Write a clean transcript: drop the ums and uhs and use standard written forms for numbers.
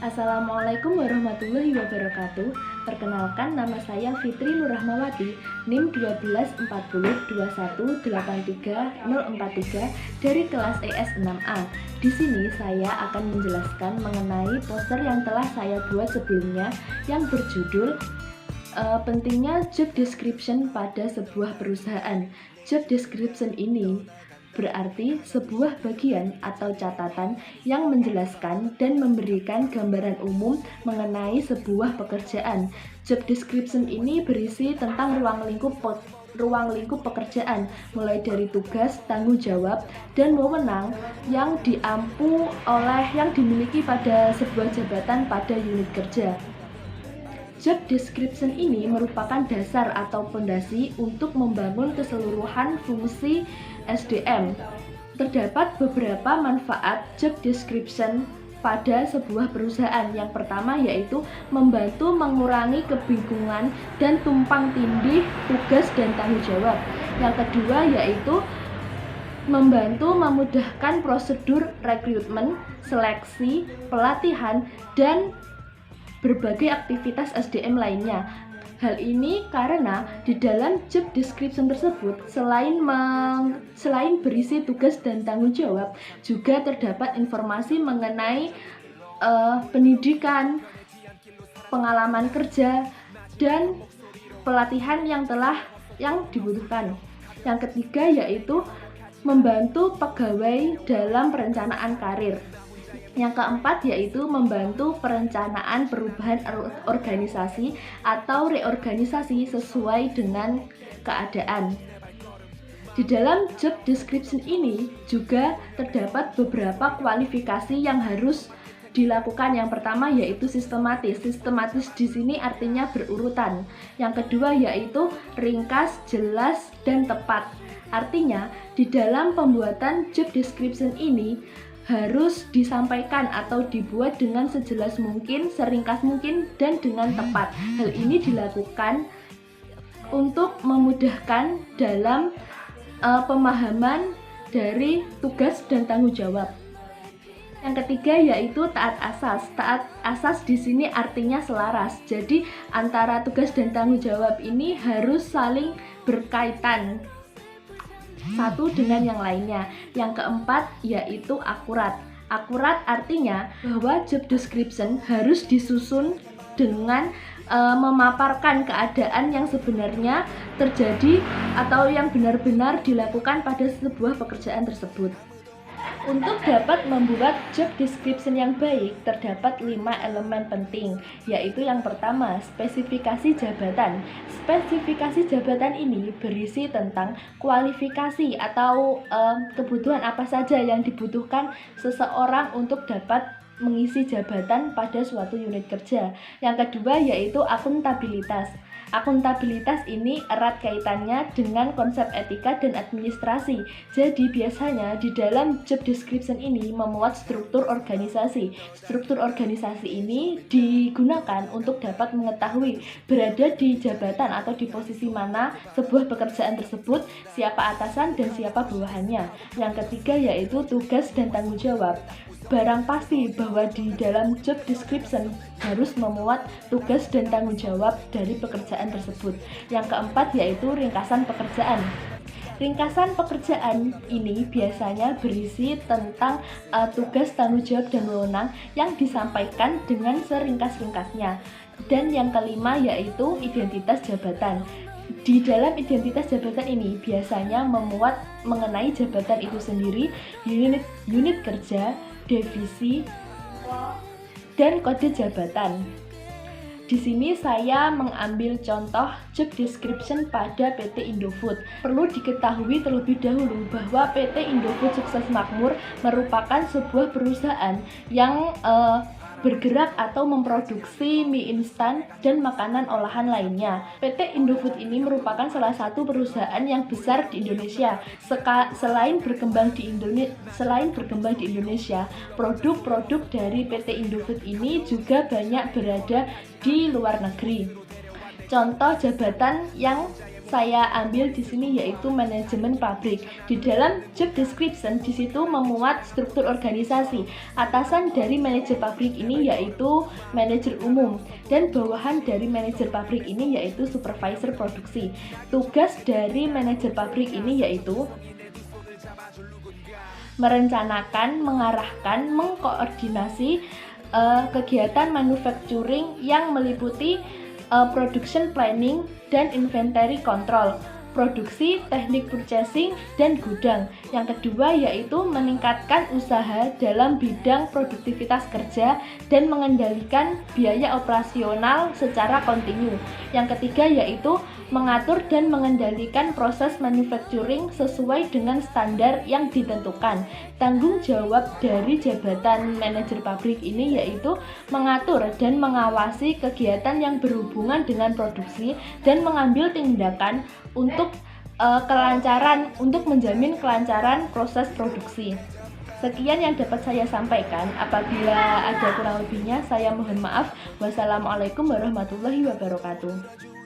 Assalamualaikum warahmatullahi wabarakatuh. Perkenalkan, nama saya Fitri Nurrahmawati, NIM 12402183043 dari kelas ES6A. Di sini saya akan menjelaskan mengenai poster yang telah saya buat sebelumnya yang berjudul pentingnya job description pada sebuah perusahaan. Job description ini berarti sebuah bagian atau catatan yang menjelaskan dan memberikan gambaran umum mengenai sebuah pekerjaan. Job description ini berisi tentang ruang lingkup pekerjaan, mulai dari tugas, tanggung jawab, dan wewenang yang dimiliki pada sebuah jabatan pada unit kerja. Job description ini merupakan dasar atau fondasi untuk membangun keseluruhan fungsi SDM. Terdapat beberapa manfaat job description pada sebuah perusahaan. Yang pertama yaitu membantu mengurangi kebingungan dan tumpang tindih tugas dan tanggung jawab. Yang kedua yaitu membantu memudahkan prosedur rekrutmen, seleksi, pelatihan, dan berbagai aktivitas SDM lainnya. Hal ini karena di dalam job description tersebut selain berisi tugas dan tanggung jawab, juga terdapat informasi mengenai pendidikan, pengalaman kerja, dan pelatihan yang dibutuhkan. Yang ketiga yaitu membantu pegawai dalam perencanaan karir. Yang keempat yaitu membantu perencanaan perubahan organisasi atau reorganisasi sesuai dengan keadaan. Di dalam job description ini juga terdapat beberapa kualifikasi yang harus dilakukan. Yang pertama yaitu sistematis. Sistematis di sini artinya berurutan. Yang kedua yaitu ringkas, jelas, dan tepat. Artinya di dalam pembuatan job description ini harus disampaikan atau dibuat dengan sejelas mungkin, seringkas mungkin, dan dengan tepat. Hal ini dilakukan untuk memudahkan dalam pemahaman dari tugas dan tanggung jawab. Yang ketiga yaitu taat asas. Taat asas di sini artinya selaras. Jadi antara tugas dan tanggung jawab ini harus saling berkaitan satu dengan yang lainnya. Yang keempat yaitu akurat. Akurat artinya bahwa job description harus disusun dengan memaparkan keadaan yang sebenarnya terjadi atau yang benar-benar dilakukan pada sebuah pekerjaan tersebut. Untuk dapat membuat job description yang baik, terdapat 5 elemen penting, yaitu yang pertama, spesifikasi jabatan. Spesifikasi jabatan ini berisi tentang kualifikasi atau kebutuhan apa saja yang dibutuhkan seseorang untuk dapat mengisi jabatan pada suatu unit kerja. Yang kedua yaitu akuntabilitas. Akuntabilitas ini erat kaitannya dengan konsep etika dan administrasi. Jadi biasanya di dalam job description ini memuat struktur organisasi. Struktur organisasi ini digunakan untuk dapat mengetahui berada di jabatan atau di posisi mana sebuah pekerjaan tersebut, siapa atasan dan siapa bawahannya. Yang ketiga yaitu tugas dan tanggung jawab. Barang pasti bahwa di dalam job description harus memuat tugas dan tanggung jawab dari pekerjaan tersebut. Yang keempat yaitu ringkasan pekerjaan. Ringkasan pekerjaan ini biasanya berisi tentang tugas, tanggung jawab, dan wewenang yang disampaikan dengan seringkas-ringkasnya. Dan yang kelima yaitu identitas jabatan. Di dalam identitas jabatan ini biasanya memuat mengenai jabatan itu sendiri, unit kerja, divisi, dan kode jabatan. Di sini saya mengambil contoh job description pada PT Indofood. Perlu diketahui terlebih dahulu bahwa PT Indofood Sukses Makmur merupakan sebuah perusahaan yang bergerak atau memproduksi mie instan dan makanan olahan lainnya. PT Indofood ini merupakan salah satu perusahaan yang besar di Indonesia. Selain berkembang di Indonesia, produk-produk dari PT Indofood ini juga banyak berada di luar negeri. Contoh jabatan yang saya ambil di sini yaitu manajemen pabrik. Di dalam job description di situ memuat struktur organisasi. Atasan dari manajer pabrik ini yaitu manajer umum dan bawahan dari manajer pabrik ini yaitu supervisor produksi. Tugas dari manajer pabrik ini yaitu merencanakan, mengarahkan, mengkoordinasi kegiatan manufacturing yang meliputi production planning dan inventory control, produksi, teknik purchasing, dan gudang. Yang kedua yaitu meningkatkan usaha dalam bidang produktivitas kerja dan mengendalikan biaya operasional secara kontinu. Yang ketiga yaitu mengatur dan mengendalikan proses manufacturing sesuai dengan standar yang ditentukan. Tanggung jawab dari jabatan manajer pabrik ini yaitu mengatur dan mengawasi kegiatan yang berhubungan dengan produksi dan mengambil tindakan untuk menjamin kelancaran proses produksi. Sekian yang dapat saya sampaikan. Apabila ada kurang lebihnya, saya mohon maaf. Wassalamualaikum warahmatullahi wabarakatuh.